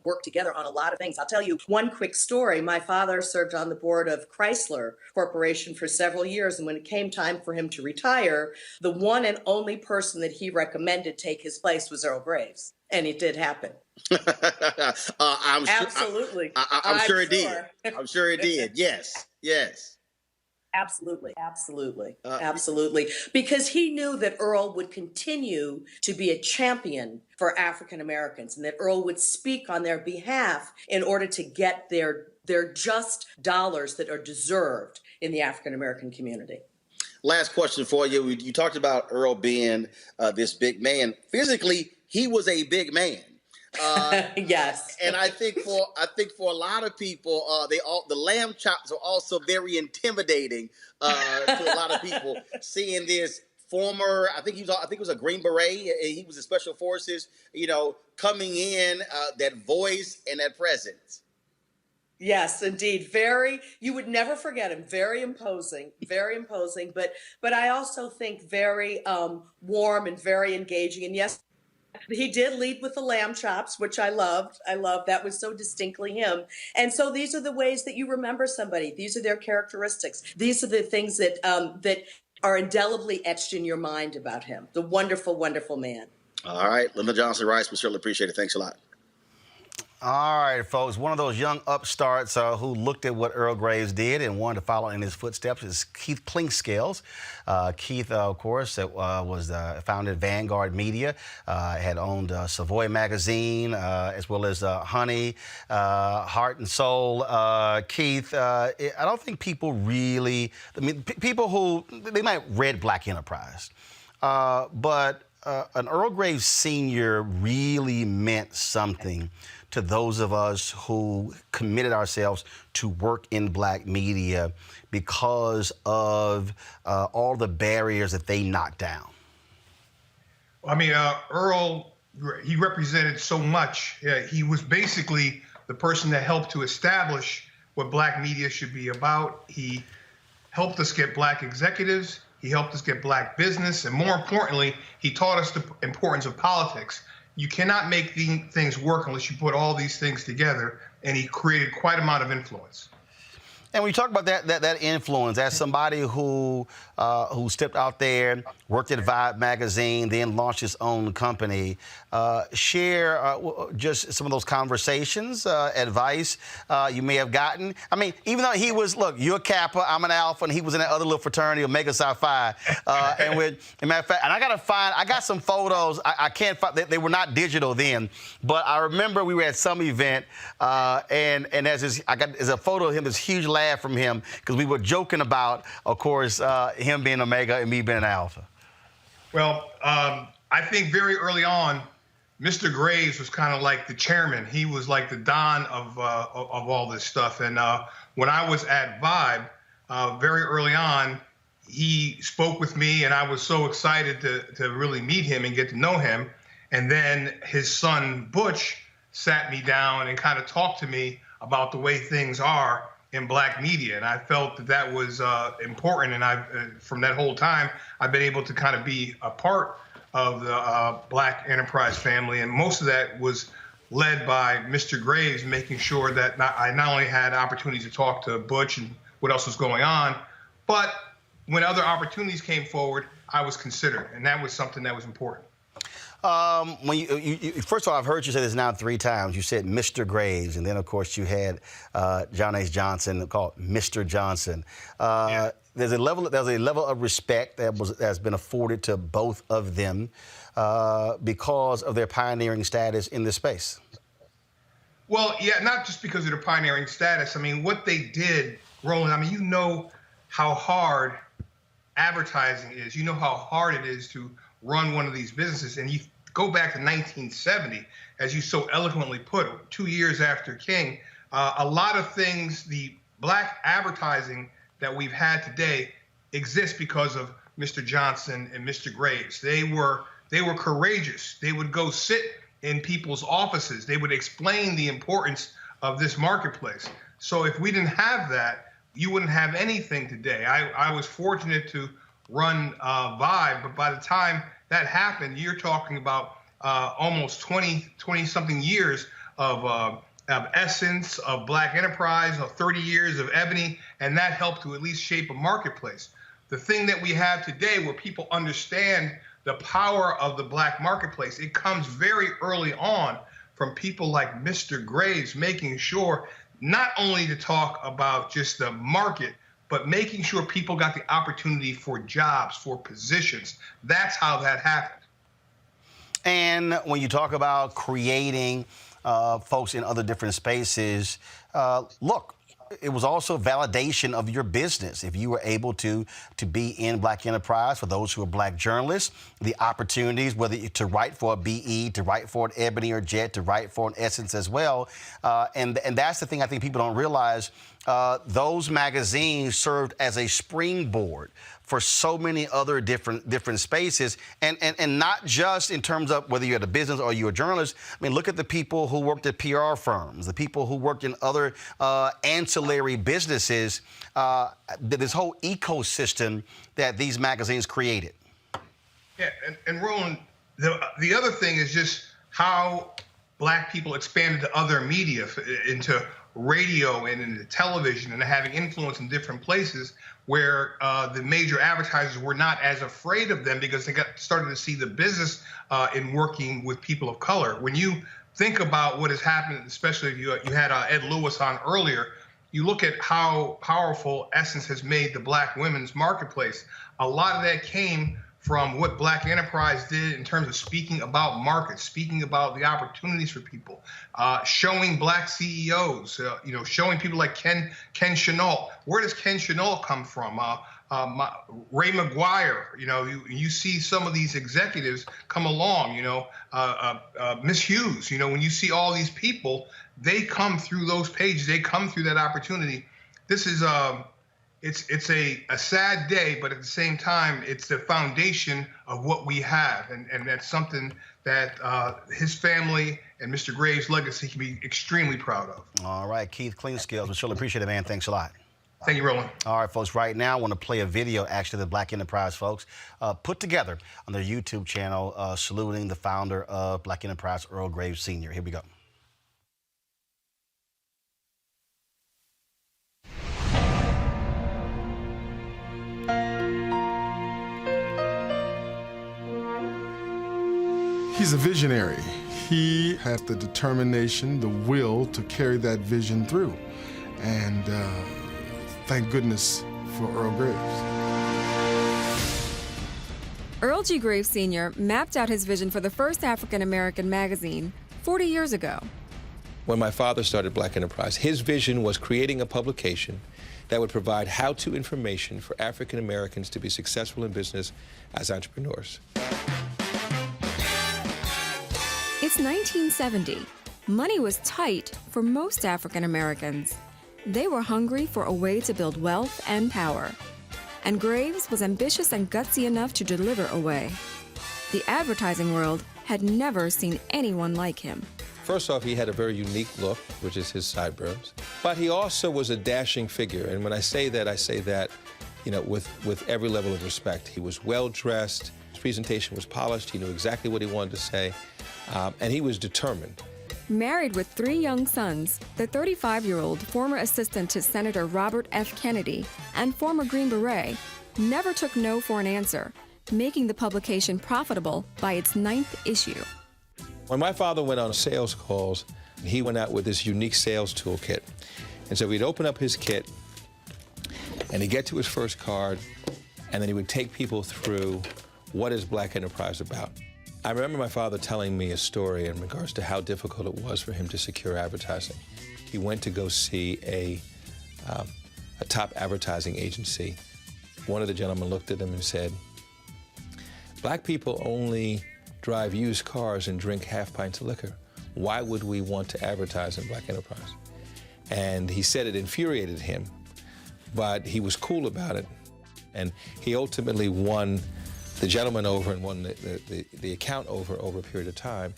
work together on a lot of things. I'll tell you one quick story. My father served on the board of Chrysler Corporation for several years, and when it came time for him to retire, the one and only person that he recommended take his place was Earl Graves, and it did happen. Absolutely. I'm sure it did. I'm sure it did. Yes. Absolutely. Because he knew that Earl would continue to be a champion for African Americans, and that Earl would speak on their behalf in order to get their just dollars that are deserved in the African American community. Last question for you. You talked about Earl being this big man. Physically, he was a big man. Yes. And I think for a lot of people, the lamb chops are also very intimidating to a lot of people. Seeing this former, I think he was a Green Beret. He was in Special Forces. Coming in, that voice and that presence. Yes, indeed. You would never forget him. Very imposing, but I also think very warm and very engaging. And yes, he did lead with the lamb chops, which I loved. That was so distinctly him. And so these are the ways that you remember somebody. These are their characteristics. These are the things that that are indelibly etched in your mind about him. The wonderful, wonderful man. All right, Lyndon Johnson Rice, we certainly appreciate it. Thanks a lot. All right, folks. One of those young upstarts who looked at what Earl Graves did and wanted to follow in his footsteps is Keith Clinkscales. Keith, of course, was founded Vanguard Media, had owned Savoy Magazine, as well as Honey, Heart and Soul. Keith, I don't think people really, people who, they might have read Black Enterprise, but an Earl Graves Sr. really meant something to those of us who committed ourselves to work in black media because of all the barriers that they knocked down. I mean, Earl, he represented so much. He was basically the person that helped to establish what black media should be about. He helped us get black executives. He helped us get black business. And more importantly, he taught us the importance of politics. You cannot make things work unless you put all these things together, and he created quite an amount of influence. And when you talk about that influence, as somebody who stepped out there, worked at Vibe magazine, then launched his own company, share just some of those conversations, advice you may have gotten. I mean, even though he was, look, you're a Kappa, I'm an Alpha, and he was in that other little fraternity, Omega Psi Phi. And with, as a matter of fact, and I got some photos. I can't find, they were not digital then, but I remember we were at some event, and there's a photo of him, this huge laugh from him, because we were joking about, of course, him being Omega and me being an Alpha. Well, I think very early on, Mr. Graves was kind of like the chairman. He was like the Don of all this stuff. And when I was at Vibe, very early on, he spoke with me, and I was so excited to really meet him and get to know him. And then his son, Butch, sat me down and kind of talked to me about the way things are in black media, and I felt that that was important. And from that whole time, I've been able to kind of be a part of the Black Enterprise family, and most of that was led by Mr. Graves, making sure that I not only had opportunities to talk to Butch and what else was going on, but when other opportunities came forward, I was considered, and that was something that was important. When you first of all, I've heard you say this now 3 times. You said Mr. Graves, and then of course you had John H. Johnson called Mr. Johnson. Yeah. There's a level of respect that's been afforded to both of them because of their pioneering status in this space. Well, yeah, not just because of their pioneering status. I mean, what they did, Roland, I mean, you know how hard advertising is. You know how hard it is to run one of these businesses. And you go back to 1970, as you so eloquently put, 2 years after King, a lot of things, the black advertising that we've had today exists because of Mr. Johnson and Mr. Graves. They were courageous. They would go sit in people's offices. They would explain the importance of this marketplace. So if we didn't have that, you wouldn't have anything today. I was fortunate to run Vibe, but by the time that happened, you're talking about almost 20-something years of Essence, of Black Enterprise, of 30 years of Ebony, and that helped to at least shape a marketplace. The thing that we have today where people understand the power of the black marketplace, it comes very early on from people like Mr. Graves, making sure not only to talk about just the market, but making sure people got the opportunity for jobs, for positions. That's how that happened. And when you talk about creating folks in other different spaces, look, it was also validation of your business. If you were able to be in Black Enterprise, for those who are black journalists, the opportunities, whether to write for a BE, to write for an Ebony or Jet, to write for an Essence as well. And that's the thing I think people don't realize. Those magazines served as a springboard for so many other different spaces, and not just in terms of whether you're at a business or you're a journalist. I mean, look at the people who worked at PR firms, the people who worked in other ancillary businesses, this whole ecosystem that these magazines created. Yeah, and Roland, the other thing is just how black people expanded to other media, into radio and into television, and having influence in different places where the major advertisers were not as afraid of them because they started to see the business in working with people of color. When you think about what has happened, especially if you had Ed Lewis on earlier, you look at how powerful Essence has made the black women's marketplace. A lot of that came from what Black Enterprise did in terms of speaking about markets, speaking about the opportunities for people, showing black CEOs, showing people like Ken Chenault. Where does Ken Chenault come from? Ray McGuire. You see some of these executives come along. Miss Hughes. When you see all these people, they come through those pages. They come through that opportunity. This is it's a sad day, but at the same time, it's the foundation of what we have. And that's something that his family and Mr. Graves' legacy can be extremely proud of. All right, Keith Cleanskills, we surely appreciate it, man. Thanks a lot. Thank you, Roland. All right, folks, right now I want to play a video, actually, the Black Enterprise folks put together on their YouTube channel saluting the founder of Black Enterprise, Earl Graves Sr. Here we go. He's a visionary. He has the determination, the will to carry that vision through. And thank goodness for Earl Graves. Earl G. Graves Sr. mapped out his vision for the first African-American magazine 40 years ago. When my father started Black Enterprise, his vision was creating a publication that would provide how-to information for African Americans to be successful in business as entrepreneurs. It's 1970. Money was tight for most African Americans. They were hungry for a way to build wealth and power. And Graves was ambitious and gutsy enough to deliver a way. The advertising world had never seen anyone like him. First off, he had a very unique look, which is his sideburns. But he also was a dashing figure. And when I say that, you know, with every level of respect. He was well-dressed. His presentation was polished. He knew exactly what he wanted to say. And he was determined. Married with 3 young sons, the 35-year-old former assistant to Senator Robert F. Kennedy and former Green Beret never took no for an answer, making the publication profitable by its 9th issue. When my father went on sales calls, he went out with this unique sales toolkit. And so we'd open up his kit, and he'd get to his first card, and then he would take people through what is Black Enterprise about. I remember my father telling me a story in regards to how difficult it was for him to secure advertising. He went to go see a top advertising agency. One of the gentlemen looked at him and said, "Black people only drive used cars and drink half pints of liquor. Why would we want to advertise in Black Enterprise?" And he said it infuriated him, but he was cool about it. And he ultimately won the gentleman over and won the account over a period of time.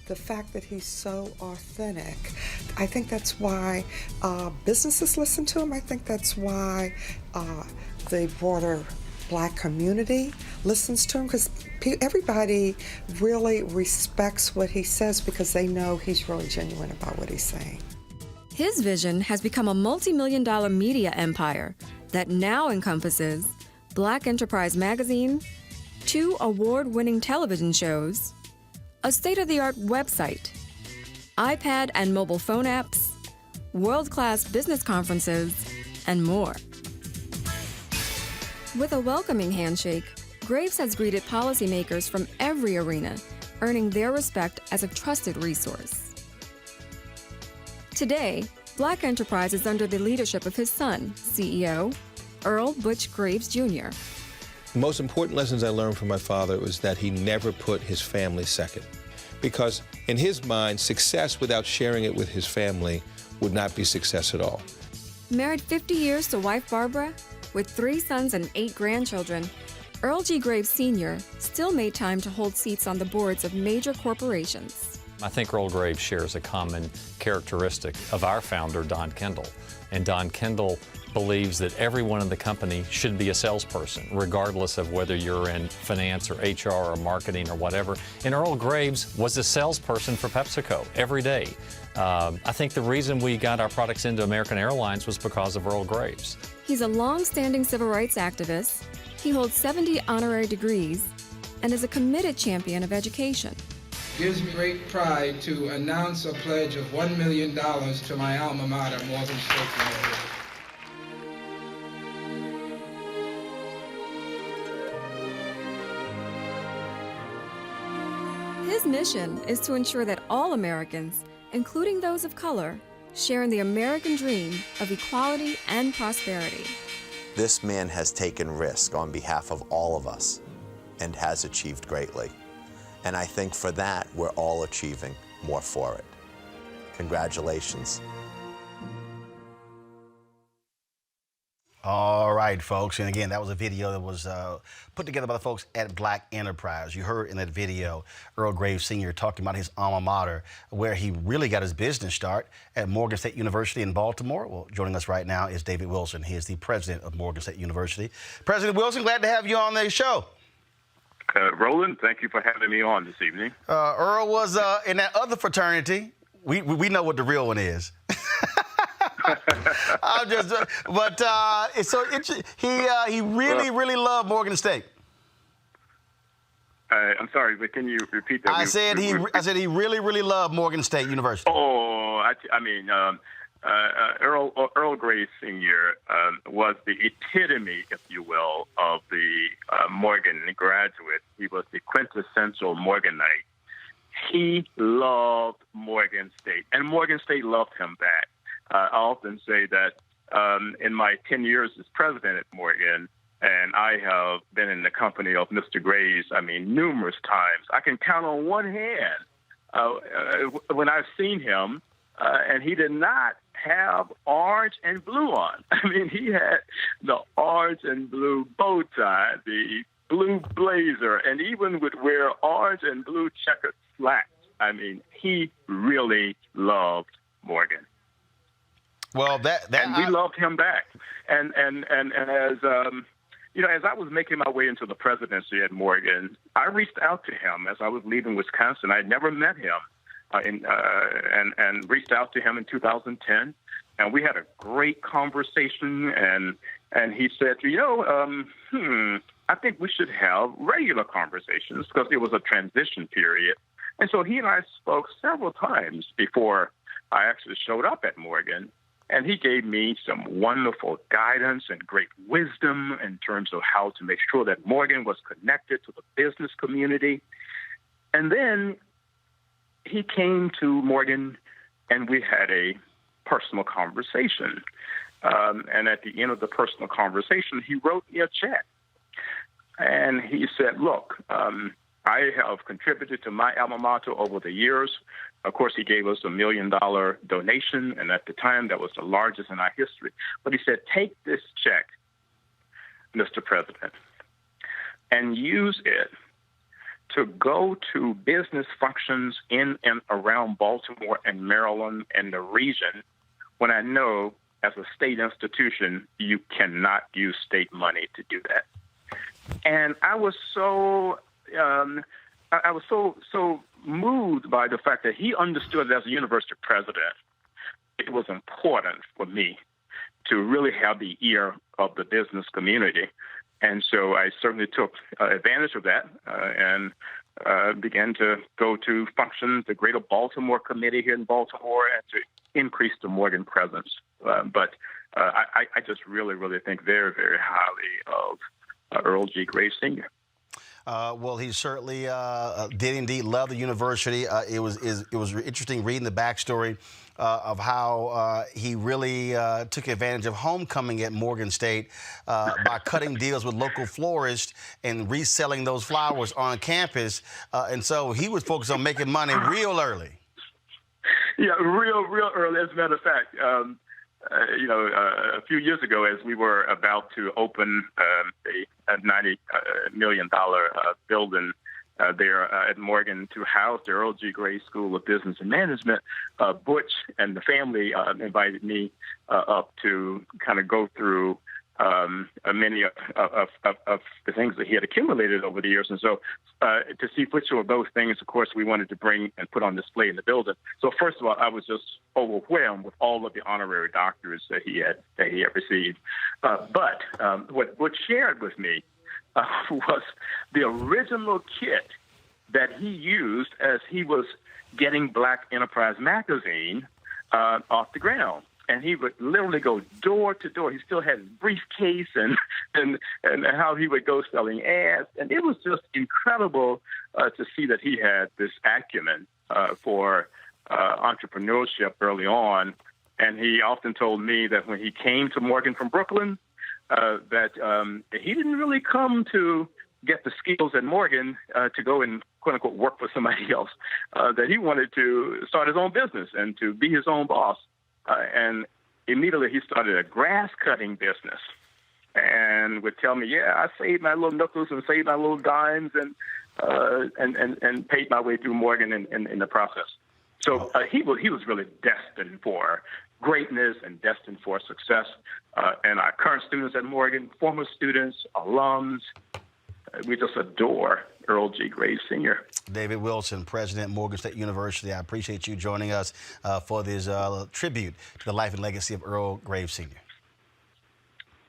The fact that he's so authentic, I think that's why businesses listen to him. I think that's why the broader Black community listens to him, because everybody really respects what he says because they know he's really genuine about what he's saying. His vision has become a multi-million-dollar media empire that now encompasses Black Enterprise Magazine, 2 award-winning television shows, a state-of-the-art website, iPad and mobile phone apps, world-class business conferences, and more. With a welcoming handshake, Graves has greeted policymakers from every arena, earning their respect as a trusted resource. Today, Black Enterprise is under the leadership of his son, CEO, Earl Butch Graves Jr. The most important lessons I learned from my father was that he never put his family second. Because in his mind, success without sharing it with his family would not be success at all. Married 50 years to wife Barbara, with 3 sons and 8 grandchildren, Earl G Graves Sr. still made time to hold seats on the boards of major corporations. I think Earl Graves shares a common characteristic of our founder, Don Kendall. And Don Kendall believes that everyone in the company should be a salesperson, regardless of whether you're in finance or HR or marketing or whatever. And Earl Graves was a salesperson for PepsiCo every day. I think the reason we got our products into American Airlines was because of Earl Graves. He's a long-standing civil rights activist. He holds 70 honorary degrees and is a committed champion of education. It gives me great pride to announce a pledge of $1 million to my alma mater, Morgan State University. His mission is to ensure that all Americans, including those of color, share in the American dream of equality and prosperity. This man has taken risk on behalf of all of us and has achieved greatly. And I think for that, we're all achieving more for it. Congratulations. All right, folks. And again, that was a video that was put together by the folks at Black Enterprise. You heard in that video Earl Graves Sr. talking about his alma mater, where he really got his business start at Morgan State University in Baltimore. Well, joining us right now is David Wilson. He is the president of Morgan State University. President Wilson, glad to have you on the show. Roland, thank you for having me on this evening. Earl was in that other fraternity. We know what the real one is. I'm just, but it's so interesting. He really loved Morgan State. I'm sorry, but can you repeat that? I said he really loved Morgan State University. Oh, I mean, Earl Graves Sr. Was the epitome, if you will, of the Morgan graduate. He was the quintessential Morganite. He loved Morgan State, and Morgan State loved him back. I often say that in my 10 years as president at Morgan, and I have been in the company of Mr. Graves, I mean, numerous times. I can count on one hand when I've seen him, and he did not have orange and blue on. I mean, he had the orange and blue bow tie, the blue blazer, and even would wear orange and blue checkered slacks. I mean, he really loved Morgan. Well, and we loved him back. And as as I was making my way into the presidency at Morgan, I reached out to him as I was leaving Wisconsin. I had never met him, and reached out to him in 2010, and we had a great conversation. And he said, I think we should have regular conversations because it was a transition period. And so he and I spoke several times before I actually showed up at Morgan. And he gave me some wonderful guidance and great wisdom in terms of how to make sure that Morgan was connected to the business community. And then he came to Morgan, and we had a personal conversation. And at the end of the personal conversation, he wrote me a check. And he said, look, I have contributed to my alma mater over the years. Of course, he gave us $1 million donation, and at the time, that was the largest in our history. But he said, take this check, Mr. President, and use it to go to business functions in and around Baltimore and Maryland and the region when I know as a state institution, you cannot use state money to do that. And I was so moved by the fact that he understood as a university president, it was important for me to really have the ear of the business community. And so I certainly took advantage of that and began to go to functions, the Greater Baltimore Committee here in Baltimore, and to increase the Morgan presence. But I just really, really think very, very highly of Earl G. Graves Sr. Well, he certainly did indeed love the university. It was interesting reading the backstory of how he really took advantage of homecoming at Morgan State by cutting deals with local florists and reselling those flowers on campus. And so he was focused on making money real early. Yeah, real early. As a matter of fact, a few years ago, as we were about to open a $90 million building there at Morgan to house the Earl G. Graves School of Business and Management, Butch and the family invited me up to kind of go through many of the things that he had accumulated over the years. And so to see which of those things, of course, we wanted to bring and put on display in the building. So first of all, I was just overwhelmed with all of the honorary doctorates that he had received. But what shared with me was the original kit that he used as he was getting Black Enterprise magazine off the ground. And he would literally go door to door. He still had his briefcase and how he would go selling ads. And it was just incredible to see that he had this acumen for entrepreneurship early on. And he often told me that when he came to Morgan from Brooklyn, that he didn't really come to get the skills at Morgan to go and, quote unquote, work for somebody else, that he wanted to start his own business and to be his own boss. And immediately he started a grass cutting business and would tell me, yeah, I saved my little nickels and saved my little dimes and paid my way through Morgan in the process. So he was really destined for greatness and destined for success. And our current students at Morgan, former students, alums, we just adore Earl G. Graves Sr. David Wilson, President, Morgan State University. I appreciate you joining us for this tribute to the life and legacy of Earl Graves Sr.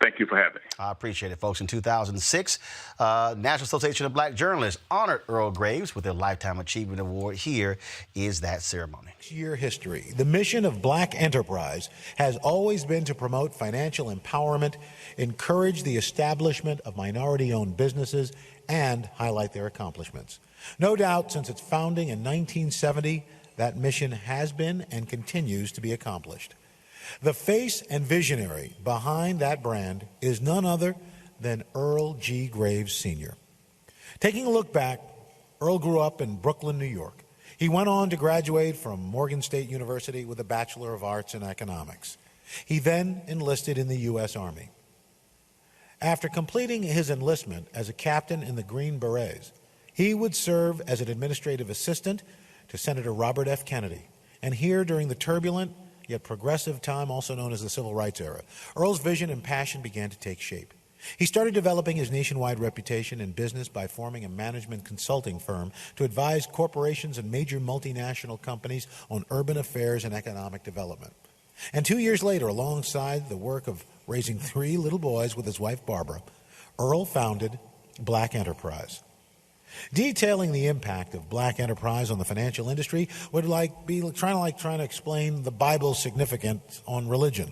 Thank you for having me. I appreciate it, folks. In 2006, National Association of Black Journalists honored Earl Graves with their Lifetime Achievement Award. Here is that ceremony. Year history. The mission of Black Enterprise has always been to promote financial empowerment, encourage the establishment of minority-owned businesses, and highlight their accomplishments. No doubt, since its founding in 1970, that mission has been and continues to be accomplished. The face and visionary behind that brand is none other than Earl G. Graves Sr. Taking a look back, Earl grew up in Brooklyn, New York. He went on to graduate from Morgan State University with a Bachelor of Arts in Economics. He then enlisted in the U.S. Army. After completing his enlistment as a captain in the Green Berets, he would serve as an administrative assistant to Senator Robert F. Kennedy. And here, during the turbulent yet progressive time also known as the Civil Rights era, Earl's vision and passion began to take shape. He started developing his nationwide reputation in business by forming a management consulting firm to advise corporations and major multinational companies on urban affairs and economic development. And 2 years later, alongside the work of raising 3 little boys with his wife Barbara, Earl founded Black Enterprise. Detailing the impact of Black enterprise on the financial industry would be trying to explain the Bible's significance on religion.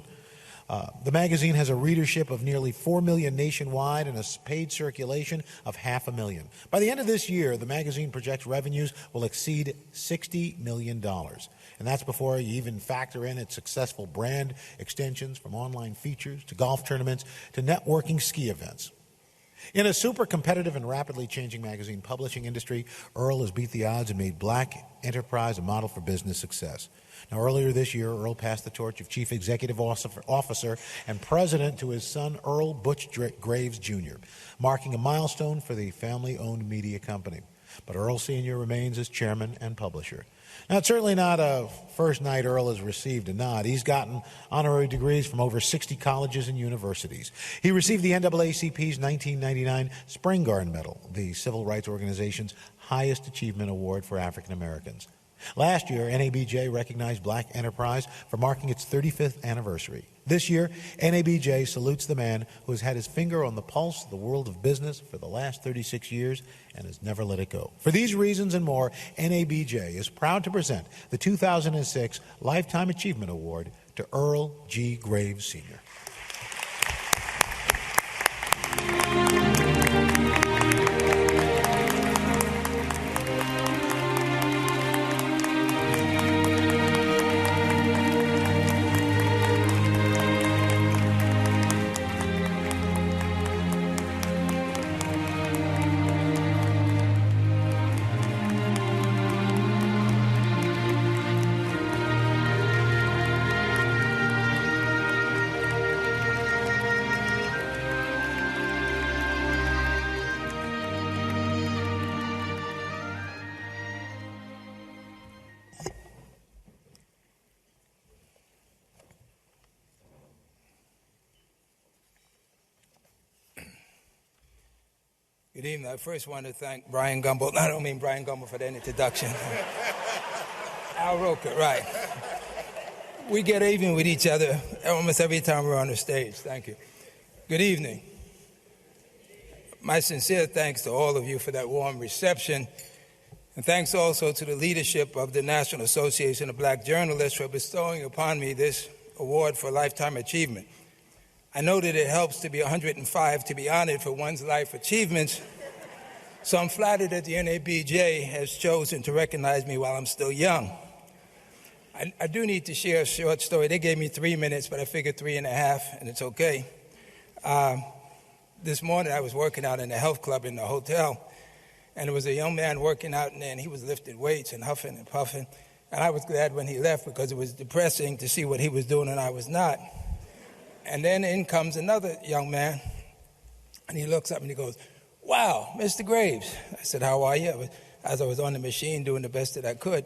The magazine has a readership of nearly 4 million nationwide and a paid circulation of 500,000. By the end of this year, the magazine projects revenues will exceed $60 million. And that's before you even factor in its successful brand extensions from online features to golf tournaments to networking ski events. In a super competitive and rapidly changing magazine publishing industry, Earl has beat the odds and made Black Enterprise a model for business success. Now, earlier this year, Earl passed the torch of Chief Executive Officer and President to his son, Earl Butch Graves Jr., marking a milestone for the family-owned media company. But Earl Sr. remains as chairman and publisher. Now, it's certainly not a first night Earl has received a nod. He's gotten honorary degrees from over 60 colleges and universities. He received the NAACP's 1999 Spring Garden Medal, the civil rights organization's highest achievement award for African Americans. Last year, NABJ recognized Black Enterprise for marking its 35th anniversary. This year, NABJ salutes the man who has had his finger on the pulse of the world of business for the last 36 years and has never let it go. For these reasons and more, NABJ is proud to present the 2006 Lifetime Achievement Award to Earl G. Graves Sr. Good evening. I first want to thank Brian Gumbel. I don't mean Brian Gumbel for that introduction. Al Roker, right. We get even with each other almost every time we're on the stage. Thank you. Good evening. My sincere thanks to all of you for that warm reception. And thanks also to the leadership of the National Association of Black Journalists for bestowing upon me this award for lifetime achievement. I know that it helps to be 105 to be honored for one's life achievements, so I'm flattered that the NABJ has chosen to recognize me while I'm still young. I do need to share a short story. They gave me 3 minutes, but I figured 3.5, and it's okay. This morning I was working out in the health club in the hotel, and there was a young man working out, and he was lifting weights and huffing and puffing, and I was glad when he left because it was depressing to see what he was doing and I was not. And then in comes another young man, and he looks up and he goes, "Wow, Mr. Graves." I said, "How are you?" As I was on the machine doing the best that I could,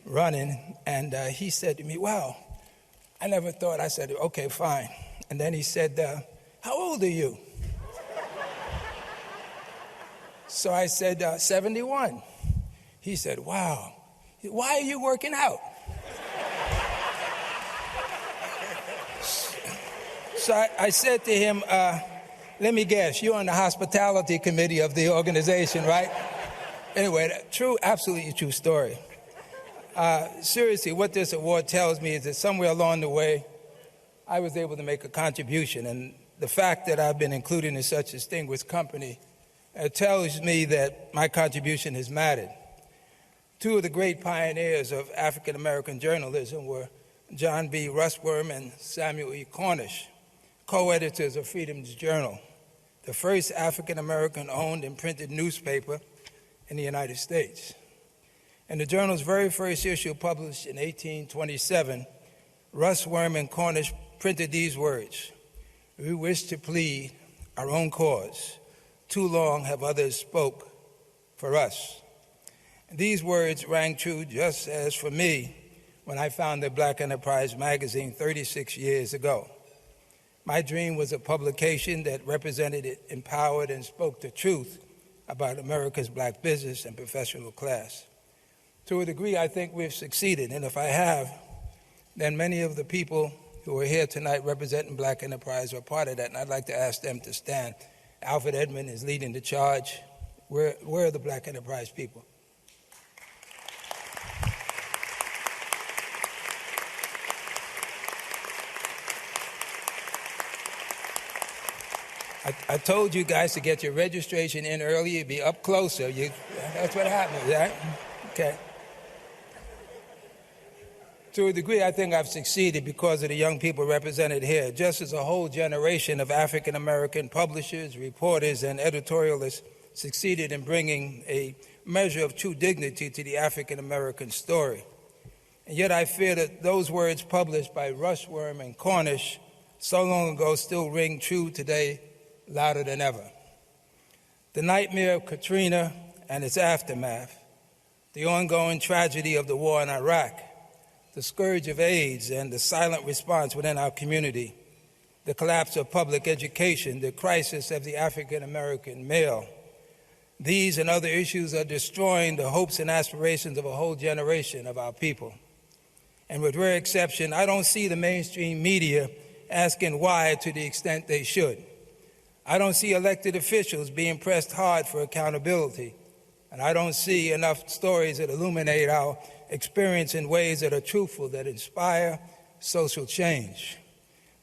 running, and he said to me, "Wow, I never thought." I said, "Okay, fine." And then he said, "How old are you?" So I said, 71. He said, "Wow, why are you working out?" So I said to him, "Let me guess, you're on the hospitality committee of the organization, right?" Anyway, true, absolutely true story. Seriously, what this award tells me is that somewhere along the way, I was able to make a contribution. And the fact that I've been included in such a distinguished company tells me that my contribution has mattered. Two of the great pioneers of African-American journalism were John B. Russwurm and Samuel E. Cornish, co-editors of Freedom's Journal, the first African-American owned and printed newspaper in the United States. In the journal's very first issue, published in 1827, Russwurm and Cornish printed these words: "We wish to plead our own cause. Too long have others spoke for us." These words rang true just as for me when I founded Black Enterprise magazine 36 years ago. My dream was a publication that represented, empowered, and spoke the truth about America's black business and professional class. To a degree, I think we've succeeded, and if I have, then many of the people who are here tonight representing Black Enterprise are part of that, and I'd like to ask them to stand. Alfred Edmond is leading the charge. Where are the Black Enterprise people? I told you guys to get your registration in early. You'd be up closer. That's what happens, right? Okay. To a degree, I think I've succeeded because of the young people represented here, just as a whole generation of African-American publishers, reporters, and editorialists succeeded in bringing a measure of true dignity to the African-American story. And yet I fear that those words published by Rushworm and Cornish so long ago still ring true today, louder than ever. The nightmare of Katrina and its aftermath, the ongoing tragedy of the war in Iraq, the scourge of AIDS and the silent response within our community, the collapse of public education, the crisis of the African-American male. These and other issues are destroying the hopes and aspirations of a whole generation of our people. And with rare exception, I don't see the mainstream media asking why to the extent they should. I don't see elected officials being pressed hard for accountability. And I don't see enough stories that illuminate our experience in ways that are truthful, that inspire social change.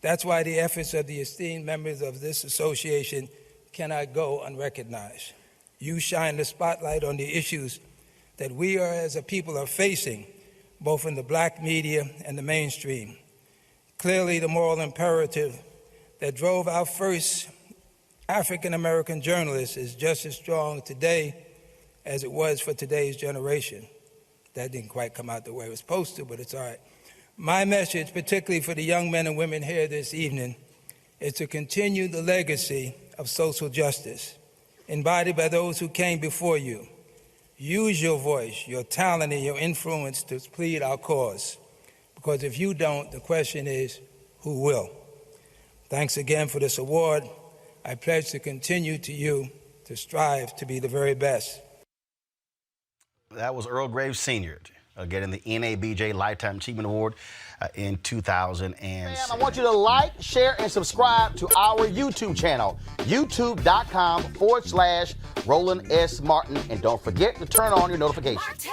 That's why the efforts of the esteemed members of this association cannot go unrecognized. You shine the spotlight on the issues that we as a people are facing, both in the black media and the mainstream. Clearly, the moral imperative that drove our first African-American journalists is just as strong today as it was for today's generation. That didn't quite come out the way it was supposed to, but it's all right. My message, particularly for the young men and women here this evening, is to continue the legacy of social justice embodied by those who came before you. Use your voice, your talent, and your influence to plead our cause. Because if you don't, the question is, who will? Thanks again for this award. I pledge to continue to strive to be the very best. That was Earl Graves Sr. Getting the NABJ Lifetime Achievement Award in 2006. I want you to like, share, and subscribe to our YouTube channel, youtube.com/Roland S. Martin. And don't forget to turn on your notifications.